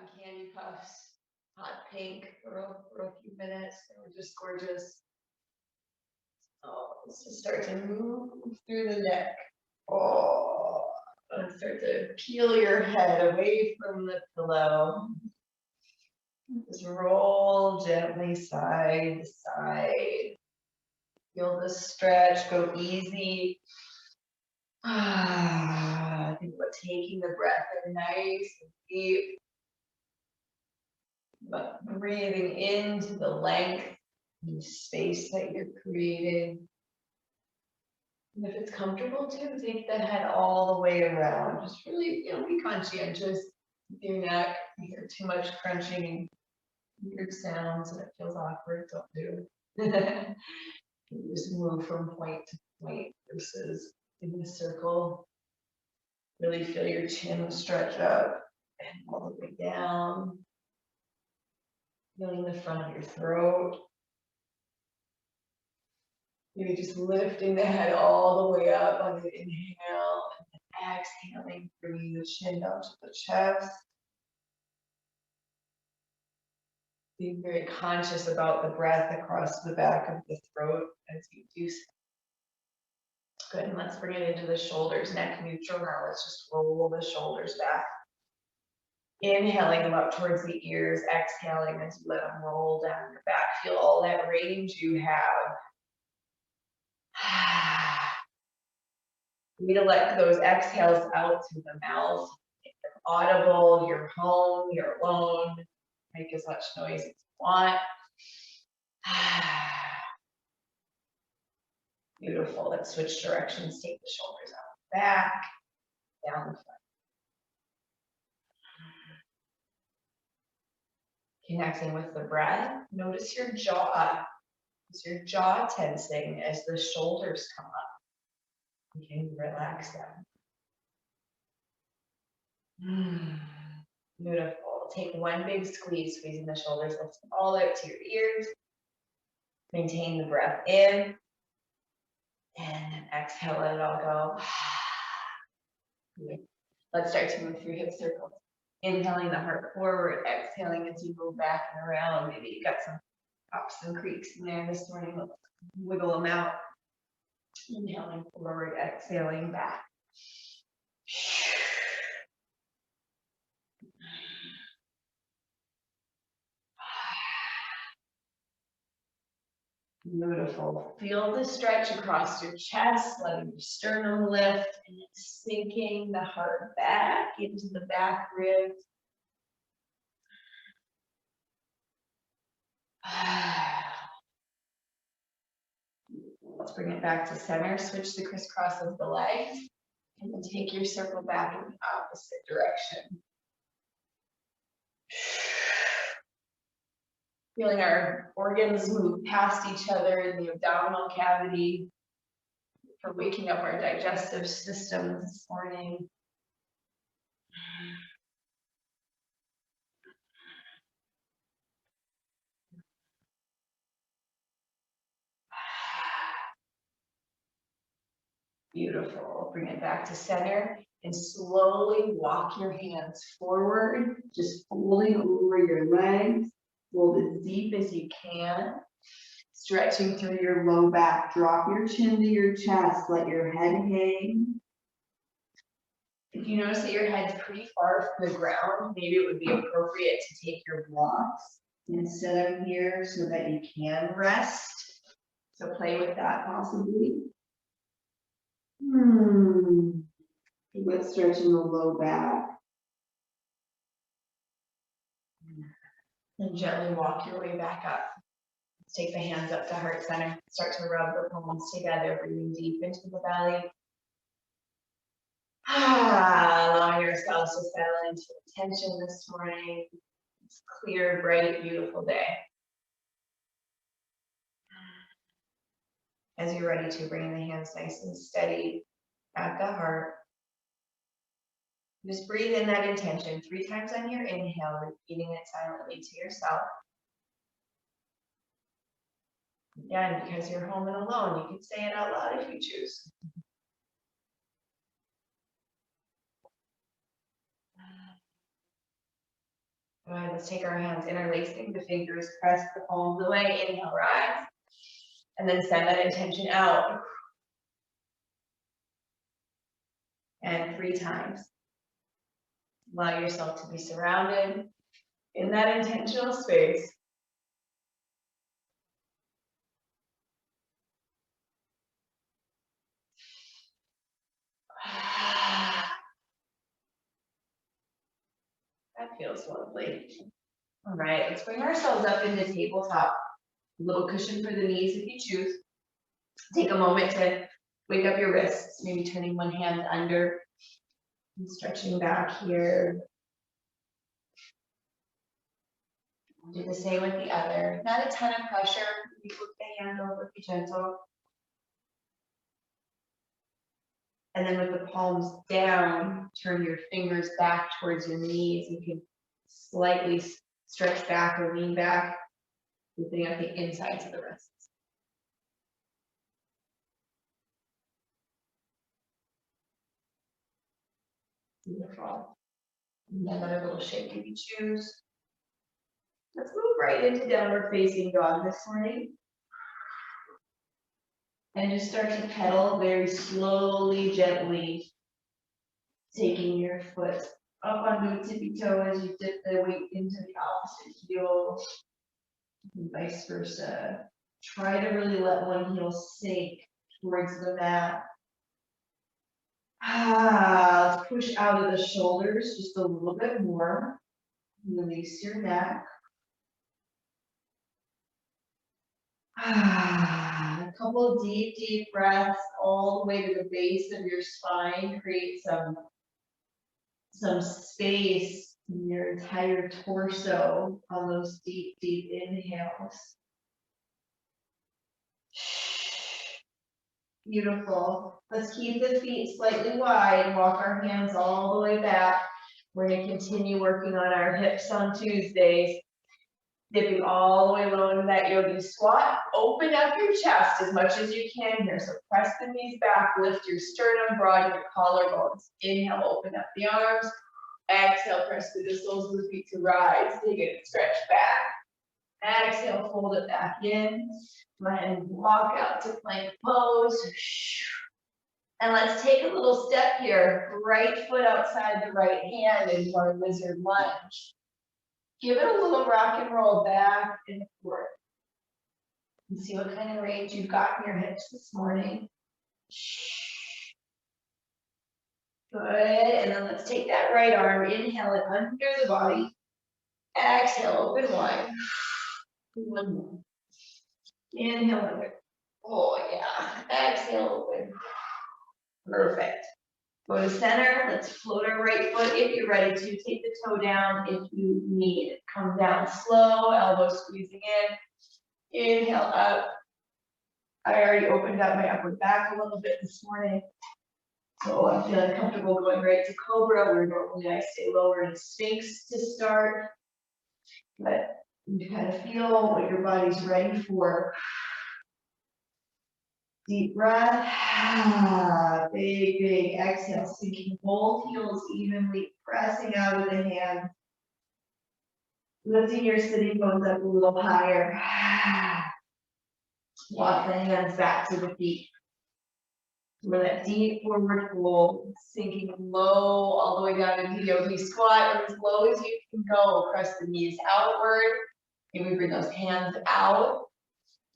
cotton candy puffs, hot pink for a few minutes. They were just gorgeous. Oh, let's just start to move through the neck. Oh, and start to peel your head away from the pillow. Just roll gently side to side. Feel the stretch, go easy. Think about taking the breath in nice and deep. But breathing into the length and space that you're creating. And if it's comfortable too, take the head all the way around. Just really, be conscientious with your neck. You hear too much crunching, weird sounds, and it feels awkward. Don't do. You just move from point to point versus in a circle. Really feel your chin stretch up and all the way down. Feeling the front of your throat. Maybe just lifting the head all the way up on the inhale and exhaling, bringing the chin down to the chest. Being very conscious about the breath across the back of the throat as you do so. Good, and let's bring it into the shoulders, neck neutral. Now let's just roll the shoulders back. Inhaling them up towards the ears, exhaling as you let them roll down your back. Feel all that range you have. You need to let those exhales out through the mouth. Make them audible, you're home, you're alone. Make as much noise as you want. Beautiful. Let's switch directions. Take the shoulders out back, down the front. Connecting with the breath. Notice your jaw. Is your jaw tensing as the shoulders come up? You can relax them. Beautiful. Take one big squeeze, squeezing the shoulders, lift them all out to your ears. Maintain the breath in. And then exhale, let it all go. Let's start to move through hip circles. Inhaling the heart forward, exhaling as you move back and around. Maybe you got some pops and creaks in there this morning. Let's wiggle them out. Inhaling forward, exhaling back. Beautiful. Feel the stretch across your chest, letting your sternum lift and sinking the heart back into the back ribs. Let's bring it back to center. Switch the crisscross of the legs and then take your circle back in the opposite direction. Feeling our organs move past each other in the abdominal cavity for waking up our digestive system this morning. Beautiful. Bring it back to center and slowly walk your hands forward, just folding over your legs. Fold as deep as you can. Stretching through your low back. Drop your chin to your chest. Let your head hang. If you notice that your head's pretty far from the ground, maybe it would be appropriate to take your blocks and set them here so that you can rest. So play with that possibly. Let's stretch in the low back. And gently walk your way back up. Let's take the hands up to heart center. Start to rub the palms together, breathing deep into the belly. Allowing yourselves to settle into tension this morning. It's a clear, bright, beautiful day. As you're ready to, bring the hands nice and steady at the heart. Just breathe in that intention 3 times on your inhale, repeating it silently to yourself. Again, because you're home and alone, you can say it out loud if you choose. All right, let's take our hands interlacing the fingers, press the palms away, inhale, rise, and then send that intention out. And 3 times. Allow yourself to be surrounded in that intentional space. That feels lovely. All right, let's bring ourselves up into tabletop. A little cushion for the knees if you choose. Take a moment to wake up your wrists, maybe turning one hand under and stretching back here. Do the same with the other. Not a ton of pressure. You flip the hand over, be gentle. And then with the palms down, turn your fingers back towards your knees. You can slightly stretch back or lean back, lifting up the insides of the wrists. Beautiful. And another little shake if you choose. Let's move right into downward facing dog this morning. And just start to pedal very slowly, gently, taking your foot up onto a tippy toe as you dip the weight into the opposite heel, and vice versa. Try to really let one heel sink towards the mat. Let's push out of the shoulders just a little bit more. Release your neck. A couple of deep breaths all the way to the base of your spine. Create some space in your entire torso on those deep inhales. Beautiful. Let's keep the feet slightly wide. Walk our hands all the way back. We're going to continue working on our hips on Tuesdays. Dipping all the way low into that yogi squat. Open up your chest as much as you can here. So press the knees back, lift your sternum, broaden your collarbones. Inhale, open up the arms. Exhale, press through the soles of the feet to rise. Take it and stretch back. Exhale, fold it back in. Go ahead and walk out to plank pose. And let's take a little step here. Right foot outside the right hand into our lizard lunge. Give it a little rock and roll back and forth. And see what kind of range you've got in your hips this morning. Good, and then let's take that right arm, inhale it under the body. Exhale, open wide. One more. Inhale under. Oh yeah, exhale, open. Perfect. Go to center, let's float our right foot if you're ready to. Take the toe down if you need it. Come down slow, elbow squeezing in. Inhale up. I already opened up my upper back a little bit this morning. So I'm feeling comfortable going right to Cobra, where normally I stay lower in Sphinx to start. But you kind of feel what your body's ready for. Deep breath. Big exhale, sinking both heels evenly, pressing out of the hand. Lifting your sitting bones up a little higher. Walk the hands back to the feet. For that deep forward fold, sinking low all the way down into yogi squat, and as low as you can go, press the knees outward. And we bring those hands out,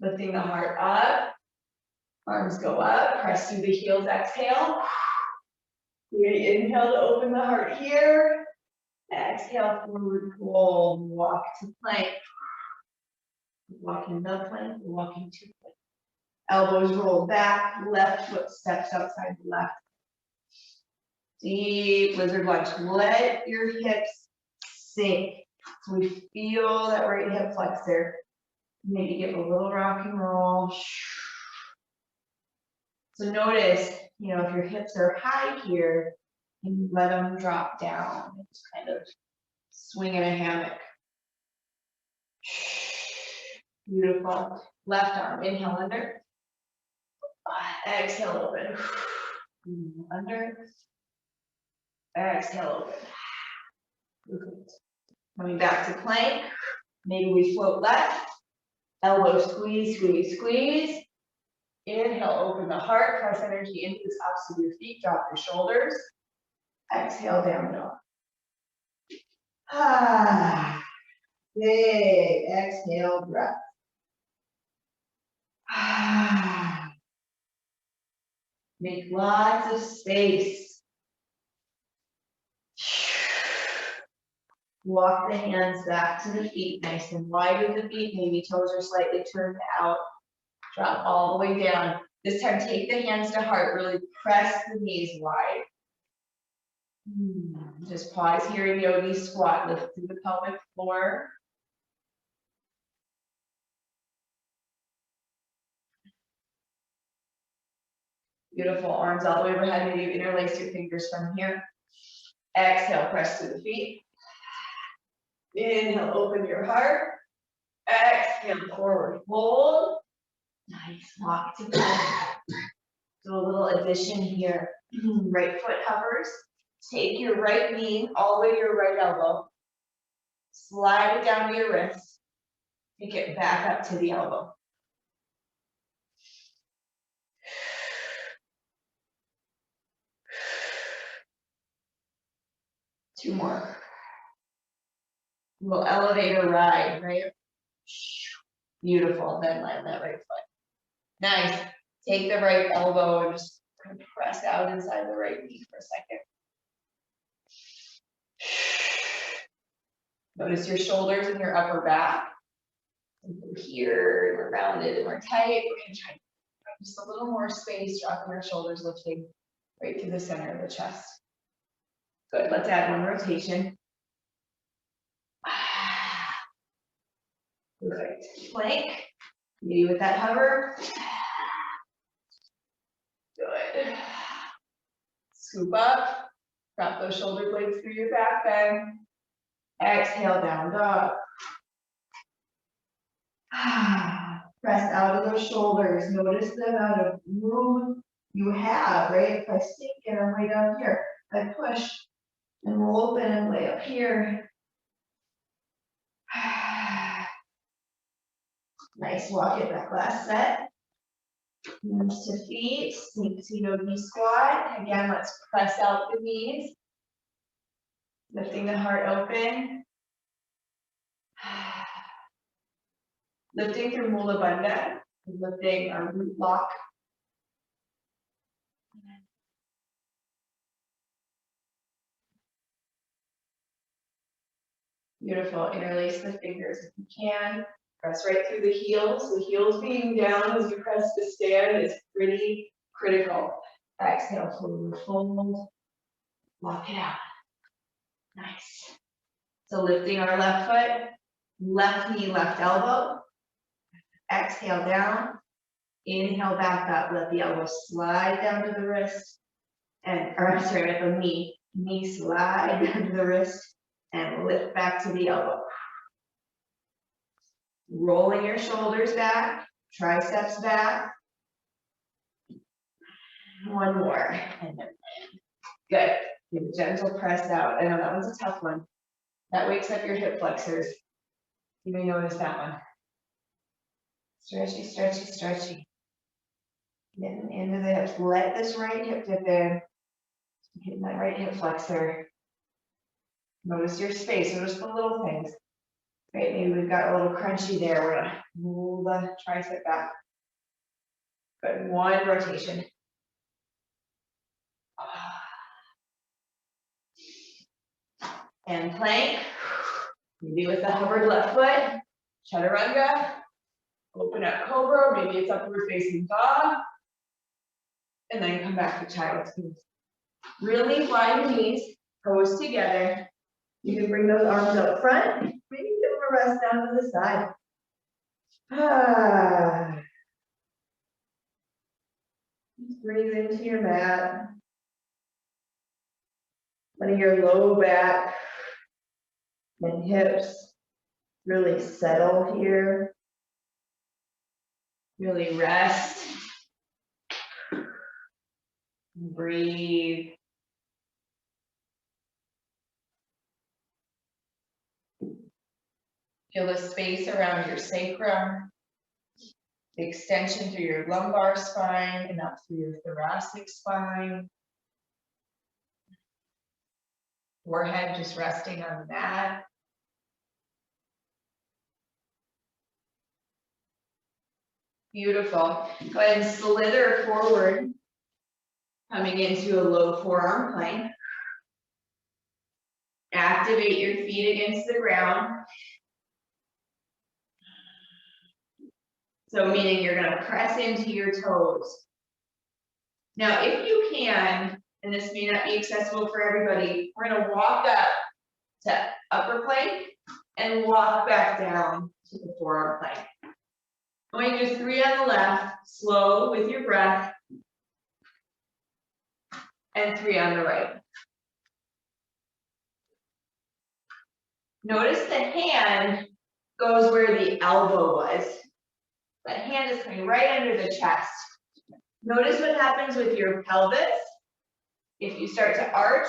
lifting the heart up. Arms go up, press through the heels, exhale. You're gonna inhale to open the heart here. Exhale, forward fold, walk to plank. Walking the plank, walking to plank. Elbows roll back, left foot steps outside the left. Deep lizard lunge. Let your hips sink. So we feel that right hip flexor. Maybe give a little rock and roll. So notice, if your hips are high here, and let them drop down. Just kind of swing in a hammock. Beautiful. Left arm, inhale under. Exhale, open. Under. Exhale, open. Perfect. Coming back to plank. Maybe we float left. Elbow squeeze, squeeze, squeeze. Inhale, open the heart, press energy into the tops of your feet, drop your shoulders. Exhale, down dog. Ah, big exhale breath. Ah, make lots of space. Walk the hands back to the feet, nice and wide with the feet, maybe toes are slightly turned out. Drop all the way down. This time, take the hands to heart, really press the knees wide. Just pause here in yogi squat, lift through the pelvic floor. Beautiful, arms all the way overhead, maybe you interlace your fingers from here. Exhale, press through the feet. Inhale, open your heart. Exhale, forward fold. Nice, walk to plank. Do a little addition here. Right foot hovers. Take your right knee all the way to your right elbow. Slide it down to your wrist. Take it back up to the elbow. Two more. We'll elevator ride, right? Beautiful. Then land that right foot. Nice. Take the right elbow and just press out inside the right knee for a second. Notice your shoulders and your upper back. And from here, we're rounded and we're tight. We're going to try just a little more space, dropping our shoulders, lifting right to the center of the chest. Good. Let's add one rotation. Perfect. Plank. Maybe with that hover. Good. Scoop up. Drop those shoulder blades through your back bend. Exhale, down dog. Press out of those shoulders. Notice the amount of room you have, right? If I sink and I'm way down here, I push and roll open and lay up here. Nice, walk it that last set. Knees to feet, sink to yogi squat. Again, let's press out the knees. Lifting the heart open. Lifting through Mula Bandha. Lifting our root lock. Beautiful. Interlace the fingers if you can. Press right through the heels being down as you press to stand is pretty critical. Exhale, forward fold. Walk it out. Nice. So lifting our left foot, left knee, left elbow. Exhale down. Inhale back up. Let the elbow slide down to the wrist. At the knee. Knee slide down to the wrist and lift back to the elbow. Rolling your shoulders back, triceps back. One more. And then good. Give a gentle press out. I know that one's a tough one. That wakes up your hip flexors. You may notice that one. Stretchy, stretchy, stretchy. Getting into the hips. Let this right hip dip in. Hitting that right hip flexor. Notice your space. Notice the little things. Right, maybe we've got a little crunchy there. We're gonna move the tricep back. Good. One rotation. And plank. Maybe with the hovered left foot. Chaturanga. Open up cobra. Maybe it's upward facing dog. And then come back to child's pose. Really fly your knees. Toes together. You can bring those arms up front. Maybe give them a rest down to the side. Just breathe into your mat. Letting your low back and hips really settle here. Really rest. Breathe. Feel the space around your sacrum, the extension through your lumbar spine and up through your thoracic spine. Forehead just resting on the mat. Beautiful. Go ahead and slither forward, coming into a low forearm plank. Activate your feet against the ground. So meaning you're going to press into your toes. Now, if you can, and this may not be accessible for everybody, we're going to walk up to upper plank and walk back down to the forearm plank. Going to do 3 on the left, slow with your breath, and 3 on the right. Notice the hand goes where the elbow was. That hand is coming right under the chest. Notice what happens with your pelvis. If you start to arch,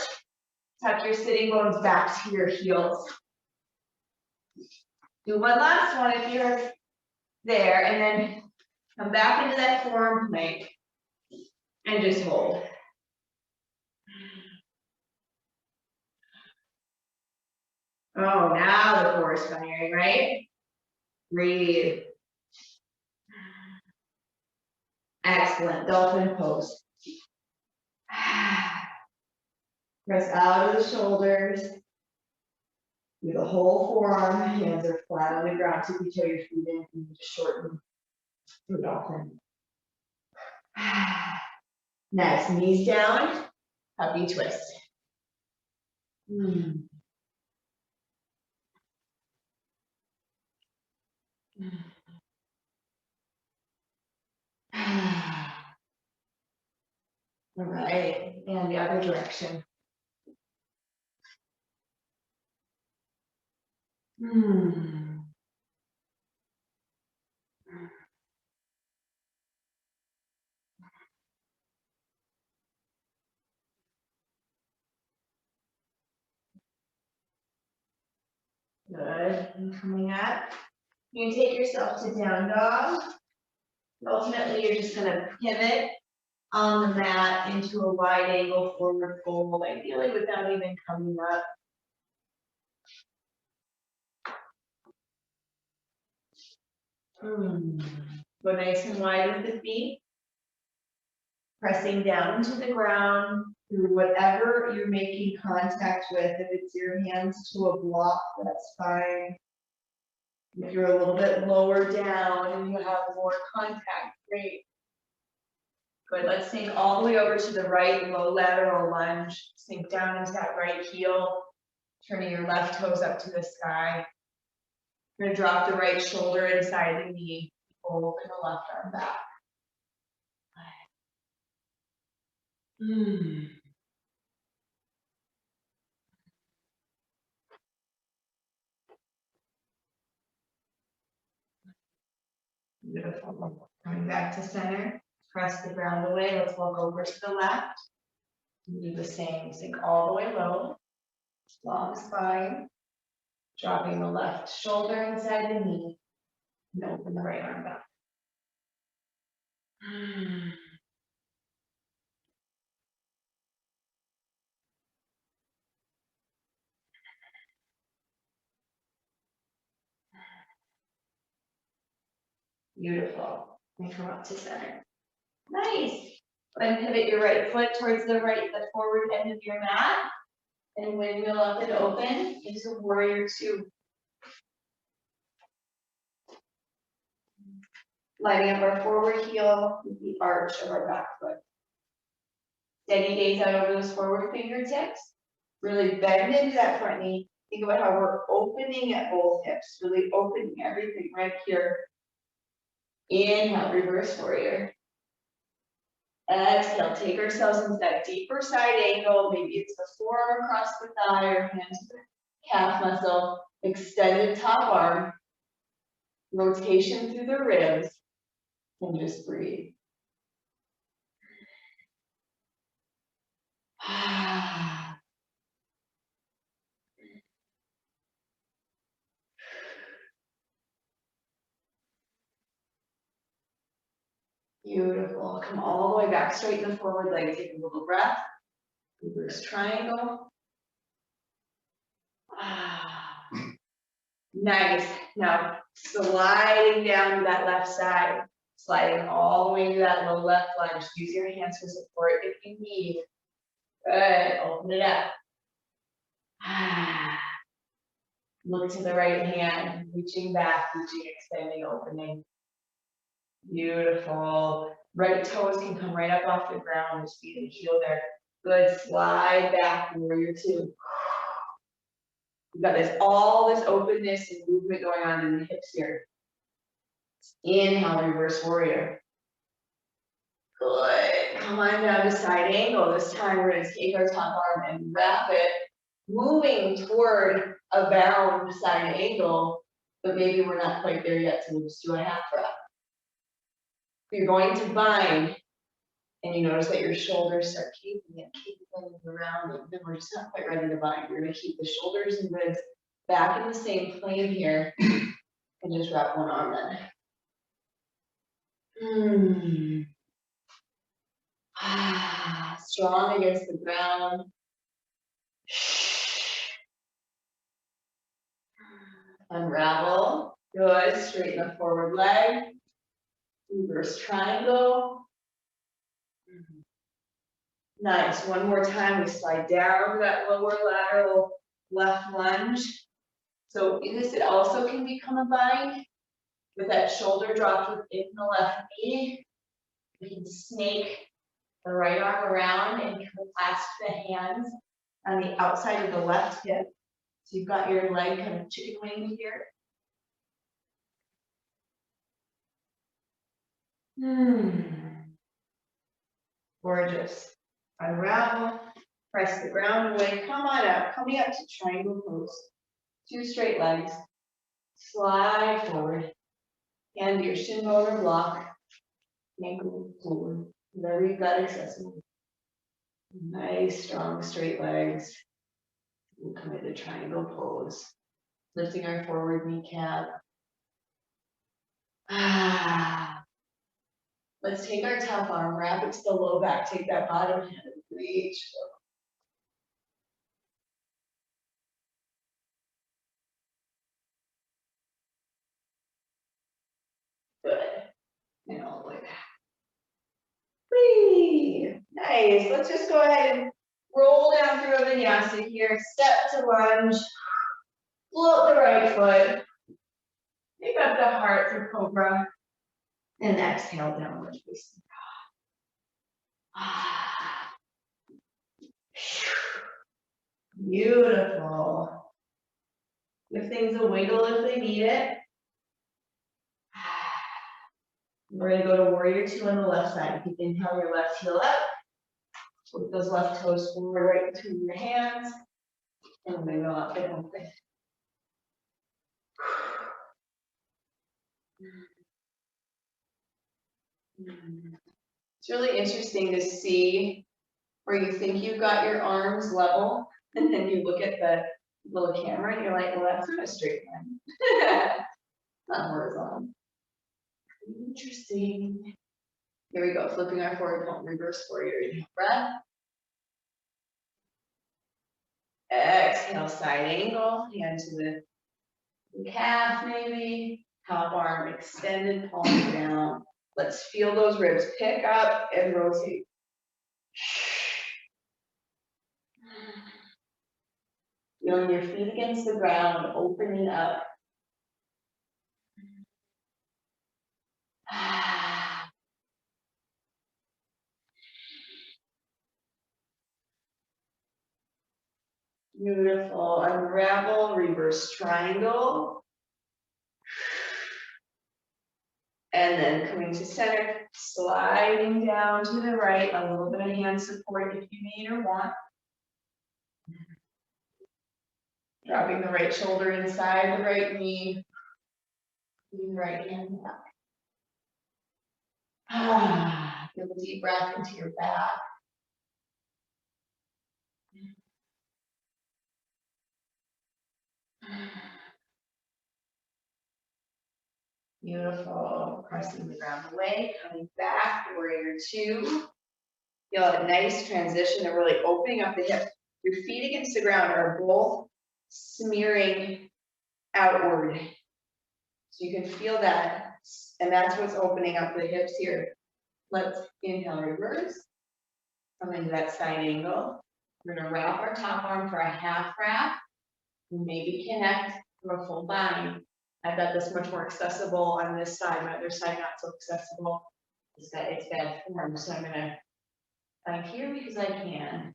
tuck your sitting bones back to your heels. Do one last one if you're there, and then come back into that forearm plank and just hold. Oh, now the core is firing, right? Breathe. Excellent. Dolphin pose. Press out of the shoulders. Do the whole forearm. Hands are flat on the ground. So you toe your feet in and just shorten the dolphin. Next, knees down. Puppy twist. All right, and the other direction. Good, and coming up. You can take yourself to down dog. Ultimately, you're just gonna pivot on the mat into a wide angle forward fold, ideally without even coming up. Go nice and wide with the feet. Pressing down into the ground through whatever you're making contact with. If it's your hands to a block, that's fine. If you're a little bit lower down and you have more contact, great. Good, let's sink all the way over to the right, low lateral lunge. Sink down into that right heel, turning your left toes up to the sky. You're gonna drop the right shoulder inside the knee, open the left arm back. Beautiful. Coming back to center, press the ground away. Let's walk over to the left. Do the same, sink all the way low, long spine, dropping the left shoulder inside the knee, and open the right arm back. Beautiful. And come up to center. Nice. Then pivot your right foot towards the forward end of your mat, and windmill up and open into warrior 2. Lining up our forward heel with the arch of our back foot. Steady gaze out over those forward fingertips. Really bend into that front knee. Think about how we're opening at both hips, really opening everything right here. Inhale, reverse warrior. Exhale, take ourselves into that deeper side angle. Maybe it's the forearm across the thigh or hand to the calf muscle. Extended top arm. Rotation through the ribs. And just breathe. Beautiful. Come all the way back, straighten the forward leg, take a little breath. Reverse triangle. Nice. Now sliding down to that left side, sliding all the way to that low left lunge. Use your hands for support if you need. Good. Open it up. Look to the right hand, reaching back, reaching, extending, opening. Beautiful. Right toes can come right up off the ground, just feet and heel there. Good. Slide back, warrior two. You've got all this openness and movement going on in the hips here. Inhale, reverse warrior. Good. Come on down to side angle. This time we're going to take our top arm and wrap it, moving toward a bound side angle, but maybe we're not quite there yet, so we'll just do a half wrap. You're going to bind, and you notice that your shoulders start caving around, and then we're just not quite ready to bind. We're going to keep the shoulders and ribs back in the same plane here, and just wrap one arm in. Strong against the ground. Unravel. Good. Straighten the forward leg. Reverse triangle. Nice. One more time. We slide down to that lower lateral left lunge. So this also can become a bind with that shoulder dropped within the left knee. You can snake the right arm around and clasp the hands on the outside of the left hip. So you've got your leg kind of chicken wing here. Gorgeous. Unravel, press the ground away. Come on up, coming up to triangle pose. Two straight legs. Slide forward. Hand to your shin bone or block. Ankle forward. Whatever you've got accessible. Nice, strong, straight legs. We'll come into triangle pose. Lifting our forward kneecap. Let's take our top arm, wrap it to the low back, take that bottom hand and reach. Good. And all the way back. Whee! Nice. Let's just go ahead and roll down through a vinyasa here. Step to lunge. Float the right foot. Pick up the heart through cobra. And exhale, downward facing dog. Beautiful. Give things a wiggle if they need it. We're going to go to warrior two on the left side. You can inhale your left heel up. Put those left toes forward right between your hands. And we're going to go up and open. It's really interesting to see where you think you've got your arms level, and then you look at the little camera and you're like, well, that's not a straight line. Not horizontal. Interesting. Here we go, flipping our forward palm, reverse warrior. Inhale, breath. Exhale, side angle, hand to the calf maybe. Top arm extended, palm down. Let's feel those ribs pick up and rotate. Feeling your feet against the ground, opening up. Beautiful. Unravel, reverse triangle. And then coming to center, sliding down to the right, a little bit of hand support if you need or want. Dropping the right shoulder inside the right knee. Right hand back. Feel a deep breath into your back. Beautiful. Pressing the ground away, coming back, warrior two. Feel a nice transition of really opening up the hip. Your feet against the ground are both smearing outward. So you can feel that, and that's what's opening up the hips here. Let's inhale, reverse. Come into that side angle. We're gonna wrap our top arm for a half wrap. Maybe connect for a full bind. I've got this much more accessible on this side, my other side not so accessible. It's bad form, so I'm gonna bind here because I can.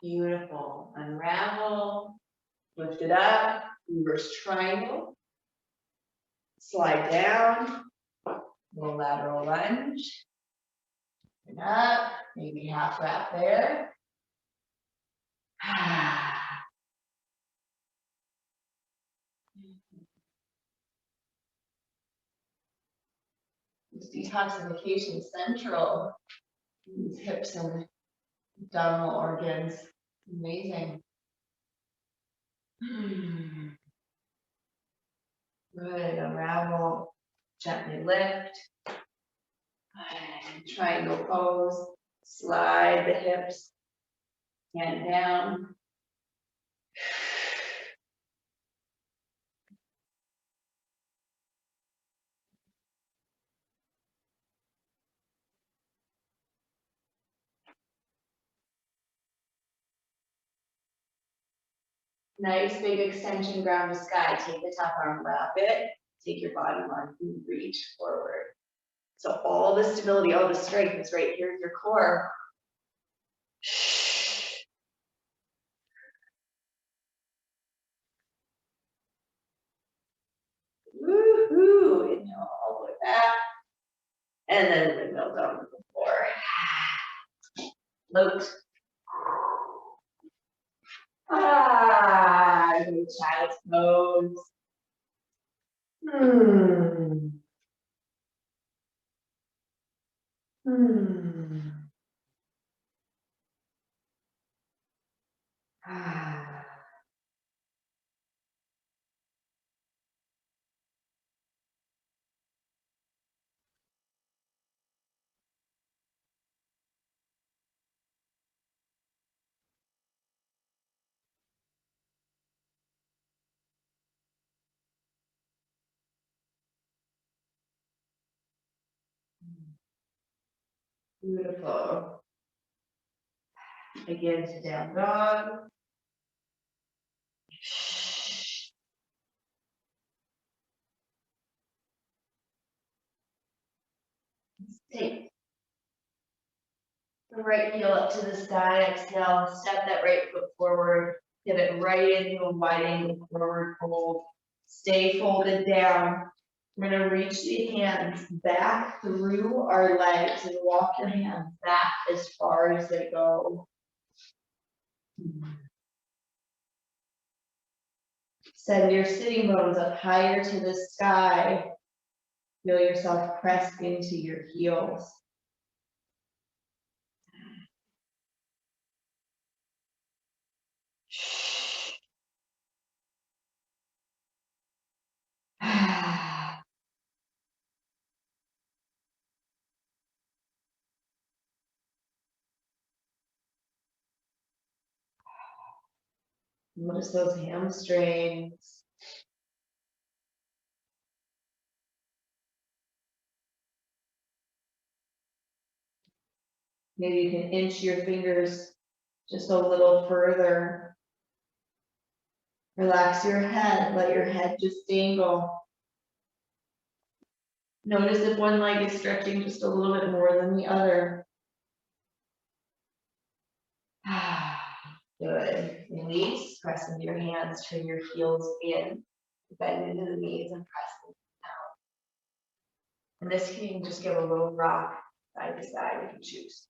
Beautiful. Unravel, lift it up, reverse triangle, slide down, little lateral lunge, and up, maybe half wrap there. This detoxification central, these hips and abdominal organs, amazing. Good, unravel, gently lift. Triangle pose, slide the hips, hand down. Nice big extension, ground to sky. Take the top arm, wrap it. Take your bottom arm and reach forward. So all the stability, all the strength is right here at your core. Woohoo! Inhale all the way back. And then windmill down to the floor. Float. Good child's pose. Beautiful. Again to down dog. Take the right heel up to the sky, exhale, step that right foot forward, pivot right into a wide angle forward fold. Stay folded down. We're gonna reach the hands back through our legs and walk your hands back as far as they go. Send your sitting bones up higher to the sky. Feel yourself press into your heels. Notice those hamstrings. Maybe you can inch your fingers just a little further. Relax your head, let your head just dangle. Notice if one leg is stretching just a little bit more than the other. Good. Release, press into your hands, turn your heels in, bend into the knees and press them down. And this you can just give a little rock side to side if you choose.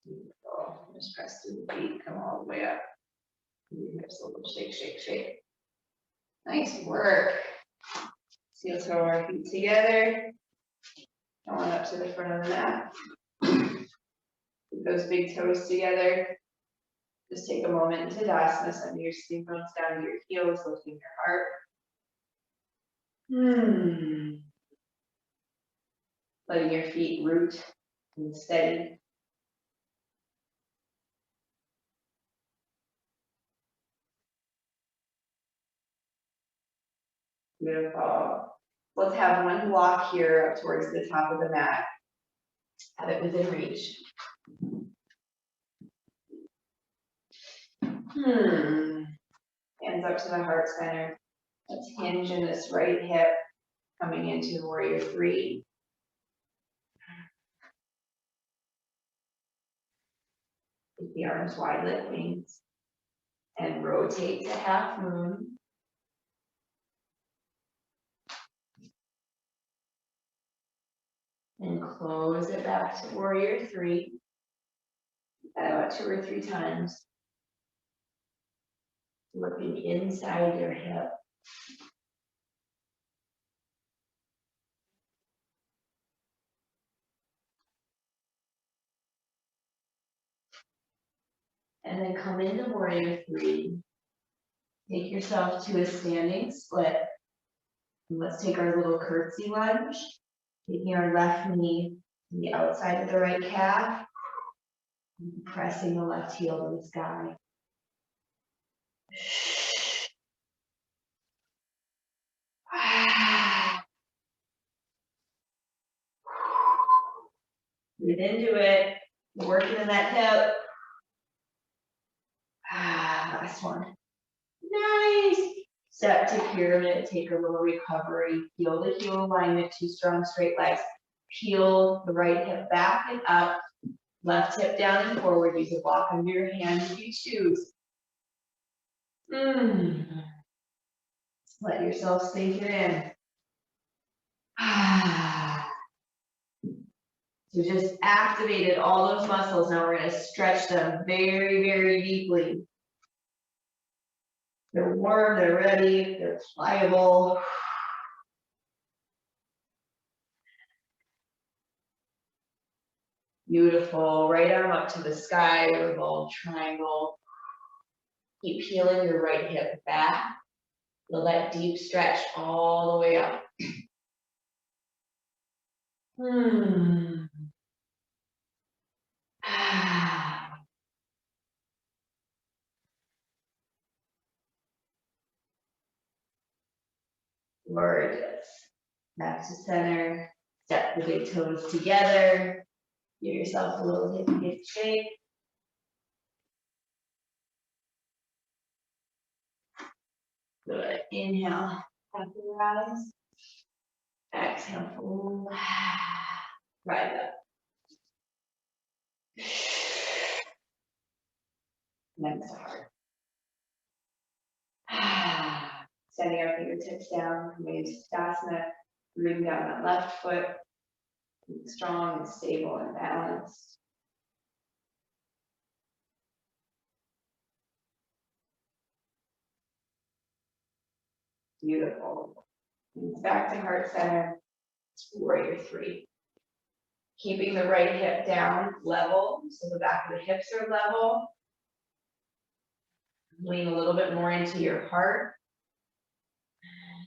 Beautiful. Just press through the feet, come all the way up. Hips a little shake, shake, shake. Nice work. Seal toe our feet together. Come on up to the front of the mat. Keep those big toes together. Just take a moment in Tadasana, send your skin bones down to your heels, lifting your heart. Letting your feet root and steady. Beautiful. Let's have one block here up towards the top of the mat. Have it within reach. Hands up to the heart center. Let's hinge in this right hip, coming into warrior three. Keep the arms wide like wings. And rotate to half moon. And close it back to warrior three. That about 2 or 3 times. Looking inside your hip. And then come into warrior three. Take yourself to a standing split. And let's take our little curtsy lunge. Taking our left knee to the outside of the right calf. And pressing the left heel to the sky. Breathe into it. Working in that hip. Last one. Nice. Step to pyramid. Take a little recovery. Heel to heel alignment. 2 strong straight legs. Peel the right hip back and up. Left hip down and forward. Use a block under your hand if you choose. Let yourself sink it in. So just activated all those muscles. Now we're going to stretch them very, very deeply. They're warm, they're ready, they're pliable. Beautiful. Right arm up to the sky, revolve triangle. Keep peeling your right hip back. Feel that deep stretch all the way up. Gorgeous. Back to center. Step the big toes together. Give yourself a little hip shake. Good. Inhale. Happy rise. Exhale. Fold. Rise up. Next heart. Sending our fingertips down, coming into Tadasana, rooting down that left foot, strong and stable and balanced. Beautiful. And back to heart center, warrior three. Keeping the right hip down, level, so the back of the hips are level. Lean a little bit more into your heart.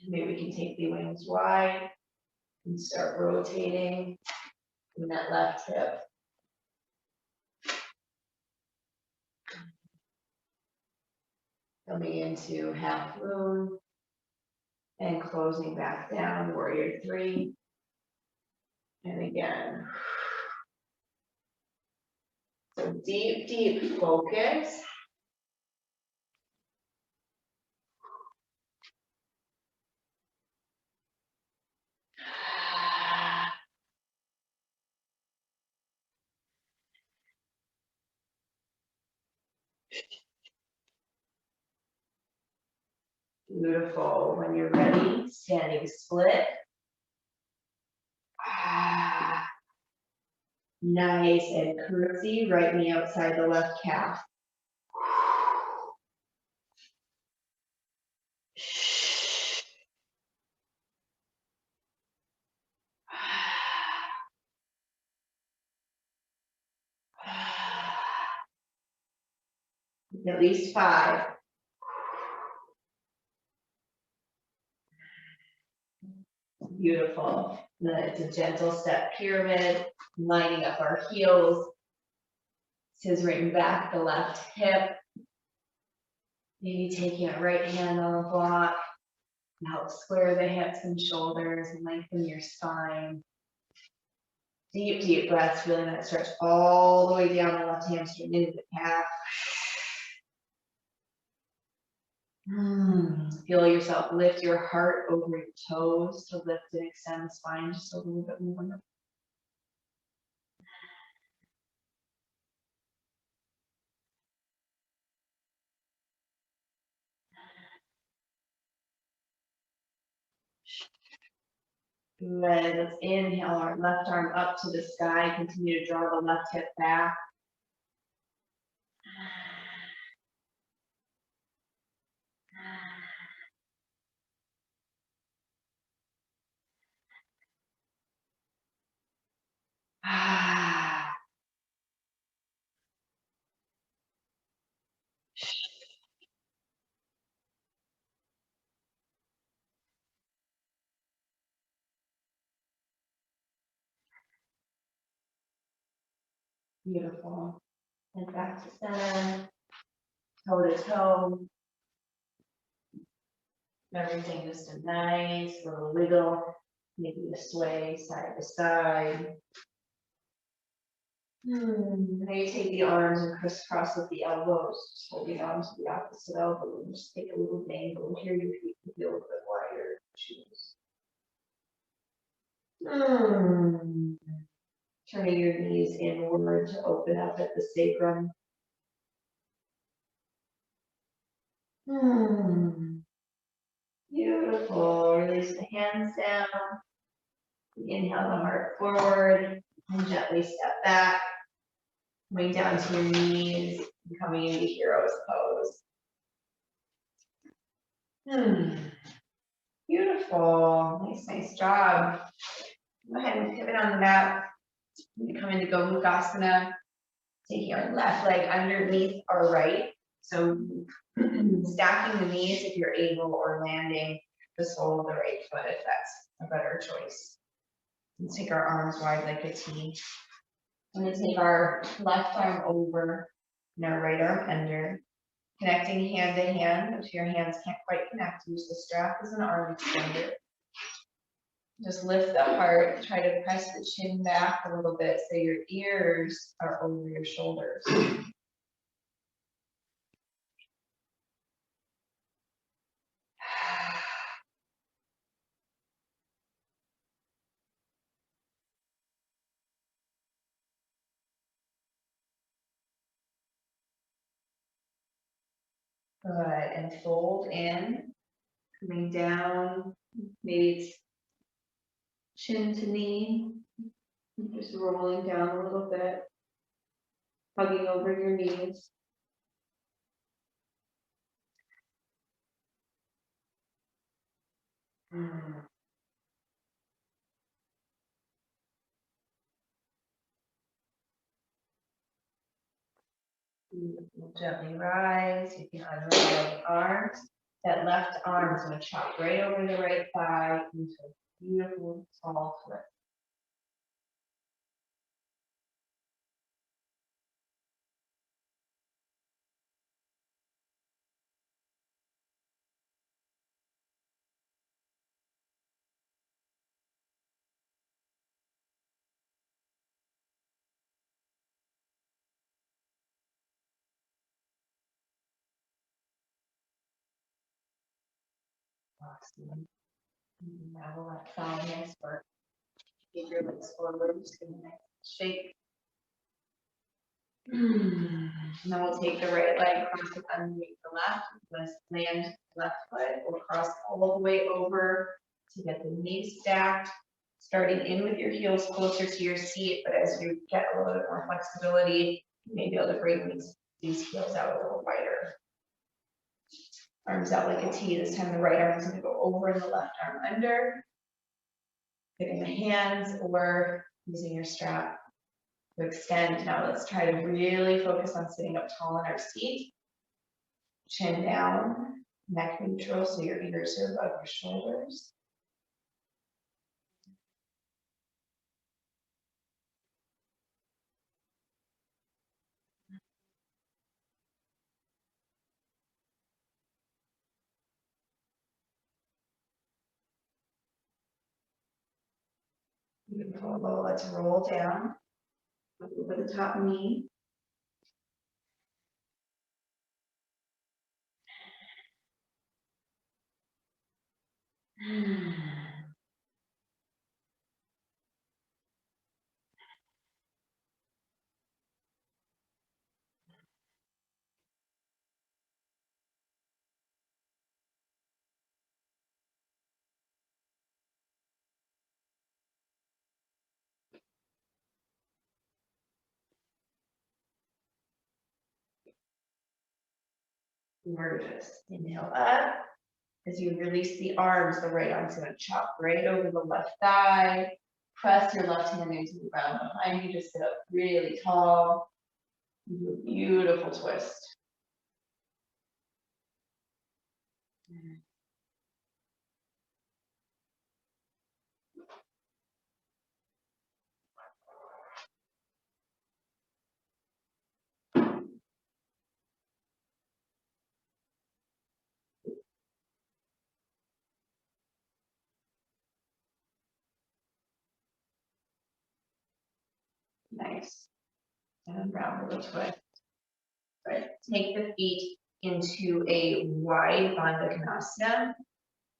Maybe we can take the wings wide and start rotating in that left hip. Coming into half moon and closing back down, warrior three. And again. So deep, deep focus. Beautiful. When you're ready, standing split. Nice, and curtsy, right knee outside the left calf. At least 5. Beautiful. Then it's a gentle step pyramid, lining up our heels, scissoring back the left hip. Maybe taking a right hand on the block. Help square the hips and shoulders, lengthen your spine. Deep, deep breaths, feeling that stretch all the way down the left hamstring into the calf. Feel yourself lift your heart over your toes to lift and extend the spine just a little bit more. Good. Let's inhale our left arm up to the sky. Continue to draw the left hip back. Beautiful. And back to center, toe to toe. Everything just a nice little wiggle, maybe a sway side to side. Now you take the arms and crisscross with the elbows, just holding on to the opposite elbow, and just take a little angle here. Your feet can feel a bit wider. Turning your knees inward to open up at the sacrum. Beautiful. Release the hands down. Inhale the heart forward and gently step back. Coming down to your knees and coming into hero's pose. Beautiful. Nice, nice job. Go ahead and pivot on the mat. We're going to come into Gomukhasana, taking our left leg underneath our right. So stacking the knees if you're able, or landing the sole of the right foot if that's a better choice. Let's take our arms wide like a T. I'm going to take our left arm over and our right arm under, connecting hand to hand. If your hands can't quite connect, use the strap as an arm extender. Just lift the heart, try to press the chin back a little bit so your ears are over your shoulders. Good, and fold in, coming down, maybe it's chin to knee, just rolling down a little bit, hugging over your knees. Gently rise. You can unroll the arms. That left arm is going to chop right over the right thigh into a beautiful tall twist. Awesome. Now we'll let thigh next work. Give your legs forward, just give a nice shake. Now we'll take the right leg, cross it underneath the left. Let's land left foot. We'll cross all the way over to get the knees stacked. Starting in with your heels closer to your seat, but as you get a little bit more flexibility, you may be able to bring these heels out a little wider. Arms out like a T. This time the right arm is going to go over and the left arm under. Picking the hands or using your strap to extend. Now let's try to really focus on sitting up tall in our seat. Chin down, neck neutral, so your ears are above your shoulders. Beautiful. Well, let's roll down over the top knee. Gorgeous. Inhale up. As you release the arms, the right arm's going to chop right over the left thigh. Press your left hand into the ground behind you to sit up really tall. Do a beautiful twist. Nice. And round with a twist. Right. Take the feet into a wide Bandha Konasana.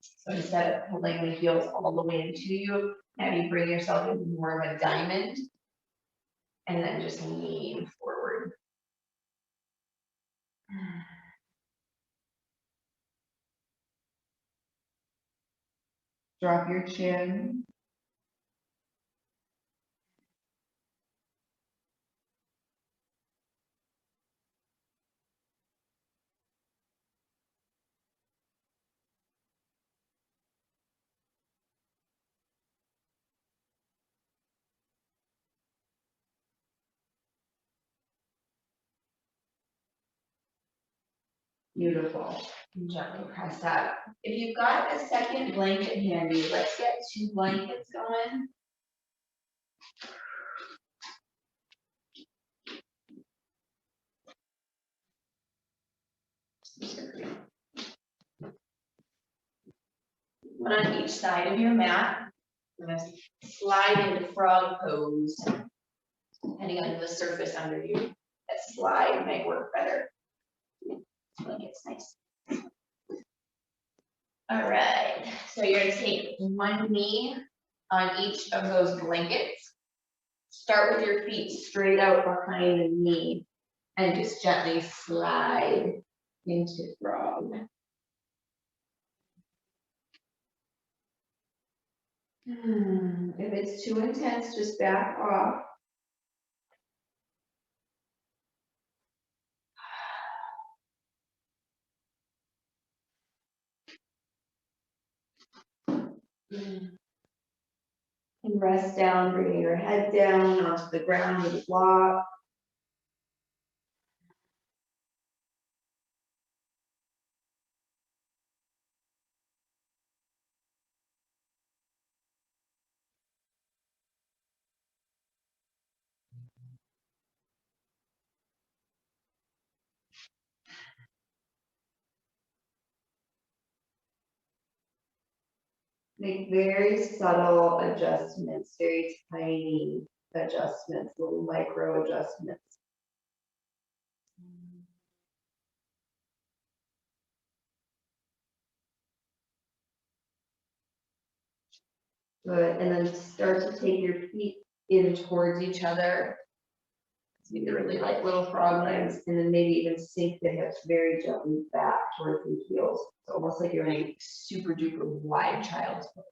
So instead of pulling the heels all the way into you, now you bring yourself into more of a diamond. And then just lean forward. Drop your chin. Beautiful. And gently press up. If you've got a second blanket handy, let's get 2 blankets going. One on each side of your mat. You're going to slide into frog pose, depending on the surface under you. That slide might work better. Blanket's nice. All right, so you're going to take one knee on each of those blankets. Start with your feet straight out behind the knee and just gently slide into frog. If it's too intense, just back off. And rest down, bringing your head down onto the ground with a block. Make very subtle adjustments, very tiny adjustments, little micro adjustments. Good, and then start to take your feet in towards each other. Maybe really like little frog legs, and then maybe even sink the hips very gently back towards the heels. It's almost like you're in a super duper wide child's pose.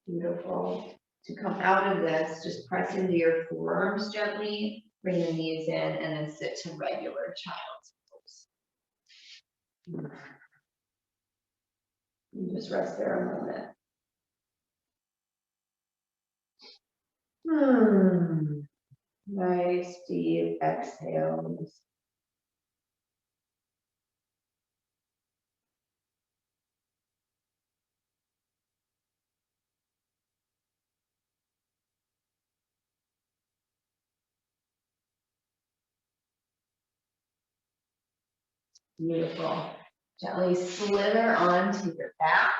Beautiful. To come out of this, just press into your forearms gently, bring the knees in, and then sit to regular child's pose. You just rest there a moment. Nice deep exhales. Beautiful. Gently slither onto your back.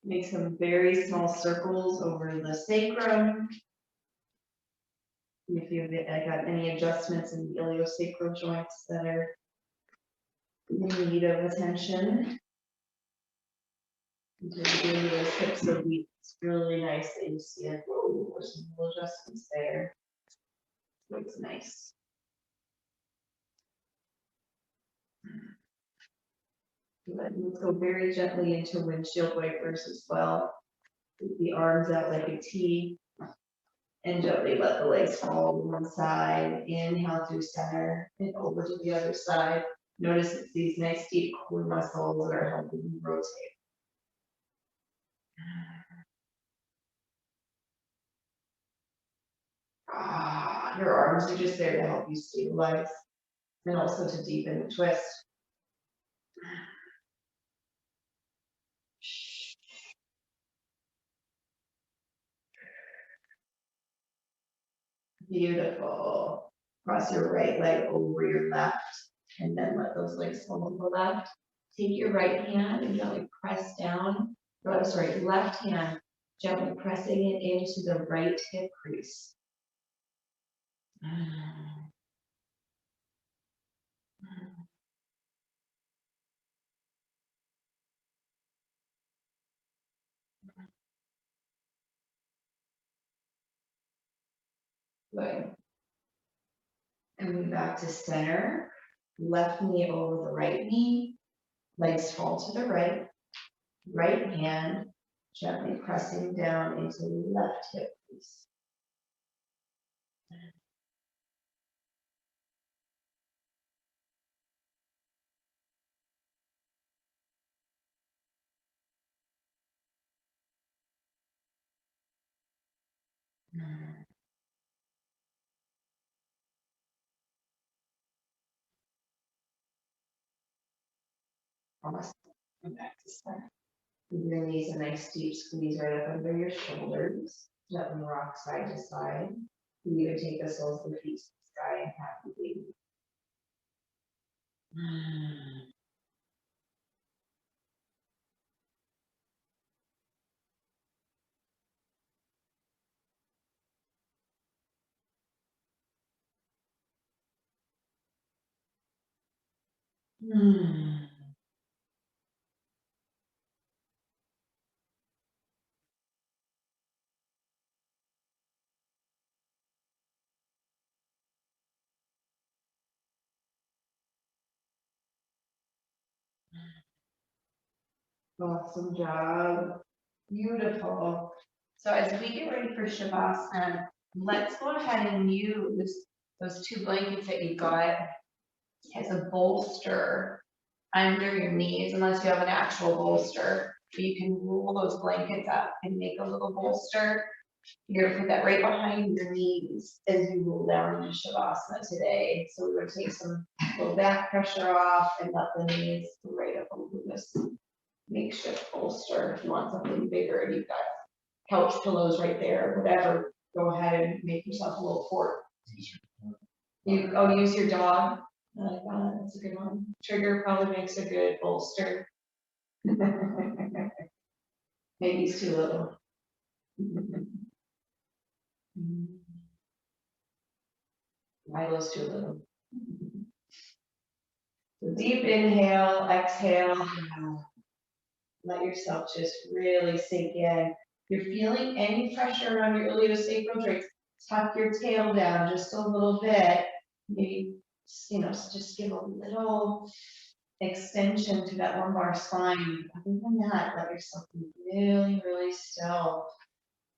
Make some very small circles over the sacrum. If you've got any adjustments in the iliosacral joints that are in need of attention. Just do those hips of wheat. It's really nice that you see it. Oh, there's some little adjustments there. Looks nice. Let's go very gently into windshield wipers as well. Keep the arms out like a T. And gently let the legs fall to one side. Inhale through center and over to the other side. Notice it's these nice deep core muscles that are helping you rotate. Your arms are just there to help you stabilize and also to deepen the twist. Beautiful. Cross your right leg over your left and then let those legs fall to the left. Take your right hand and gently press down. Oh, sorry, left hand, gently pressing it into the right hip crease. Good. And move back to center. Left knee over the right knee. Legs fall to the right. Right hand gently pressing down into the left hip crease. Awesome. And back to center. Give your knees a nice deep squeeze right up under your shoulders. Gently rock side to side. You even take the soles of the feet to the sky and happy baby. Awesome job. Beautiful. So as we get ready for Shavasana, let's go ahead and use those two blankets that you got as a bolster under your knees, unless you have an actual bolster. You can roll those blankets up and make a little bolster. You're gonna put that right behind your knees as you roll down into Shavasana today. So we're gonna take some little back pressure off and let the knees go right up over this makeshift bolster. If you want something bigger and you've got couch pillows right there, whatever, go ahead and make yourself a little fort. Use your dog. I like that. That's a good one. Trigger probably makes a good bolster. Maybe he's too little. Milo's too little. So deep inhale, exhale. Let yourself just really sink in. If you're feeling any pressure around your iliosacral joints, tuck your tail down just a little bit. Maybe, just give a little extension to that lumbar spine. Other than that, let yourself be really, really still.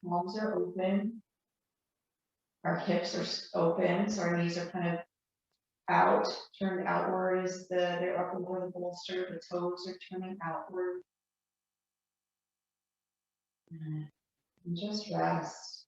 Palms are open. Our hips are open, so our knees are kind of out, turned outward as they're up over the bolster. The toes are turning outward. And just rest.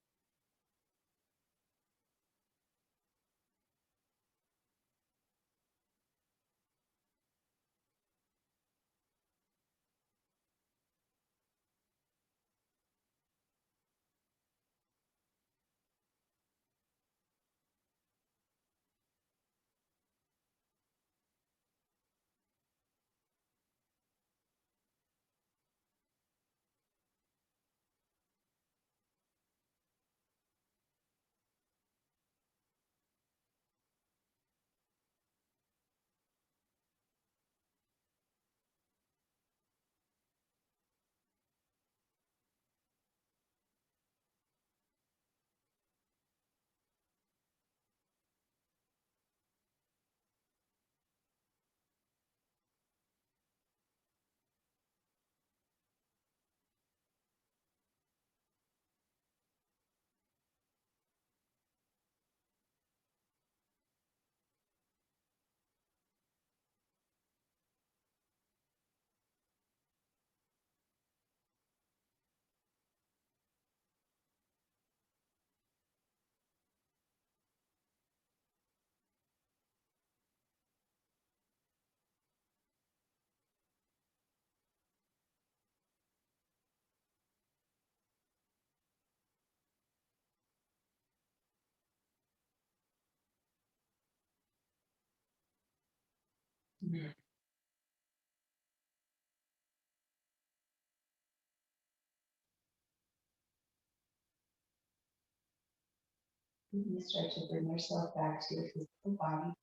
You start to bring yourself back to your physical body.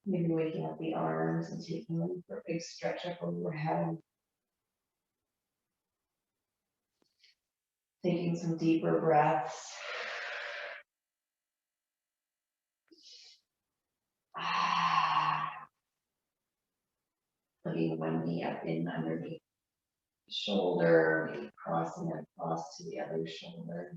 Maybe waking up the arms and taking them for a big stretch up overhead. Taking some deeper breaths. Putting one knee up in underneath the shoulder, maybe crossing it across to the other shoulder.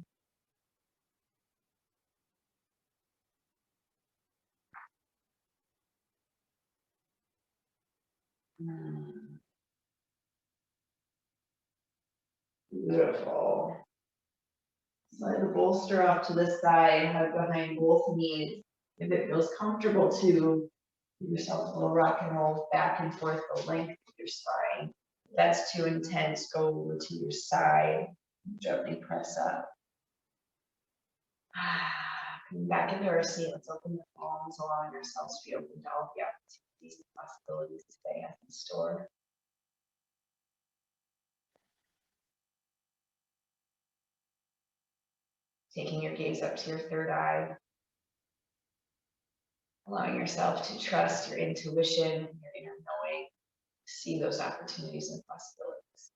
Beautiful. Slide the bolster off to the side, have it behind both knees. If it feels comfortable to give yourself a little rock and roll back and forth the length of your spine. If that's too intense, go over to your side, gently press up. Coming back into our seat, let's open the palms, allowing ourselves to be open to all the opportunities and possibilities today have in store. Taking your gaze up to your third eye, allowing yourself to trust your intuition, your inner knowing, see those opportunities and possibilities.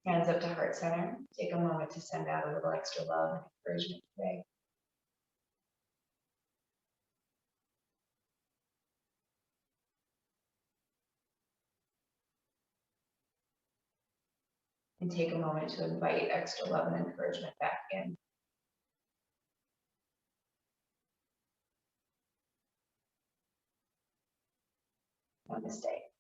Hands up to heart center. Take a moment to send out a little extra love and encouragement today. And take a moment to invite extra love and encouragement back in. Namaste.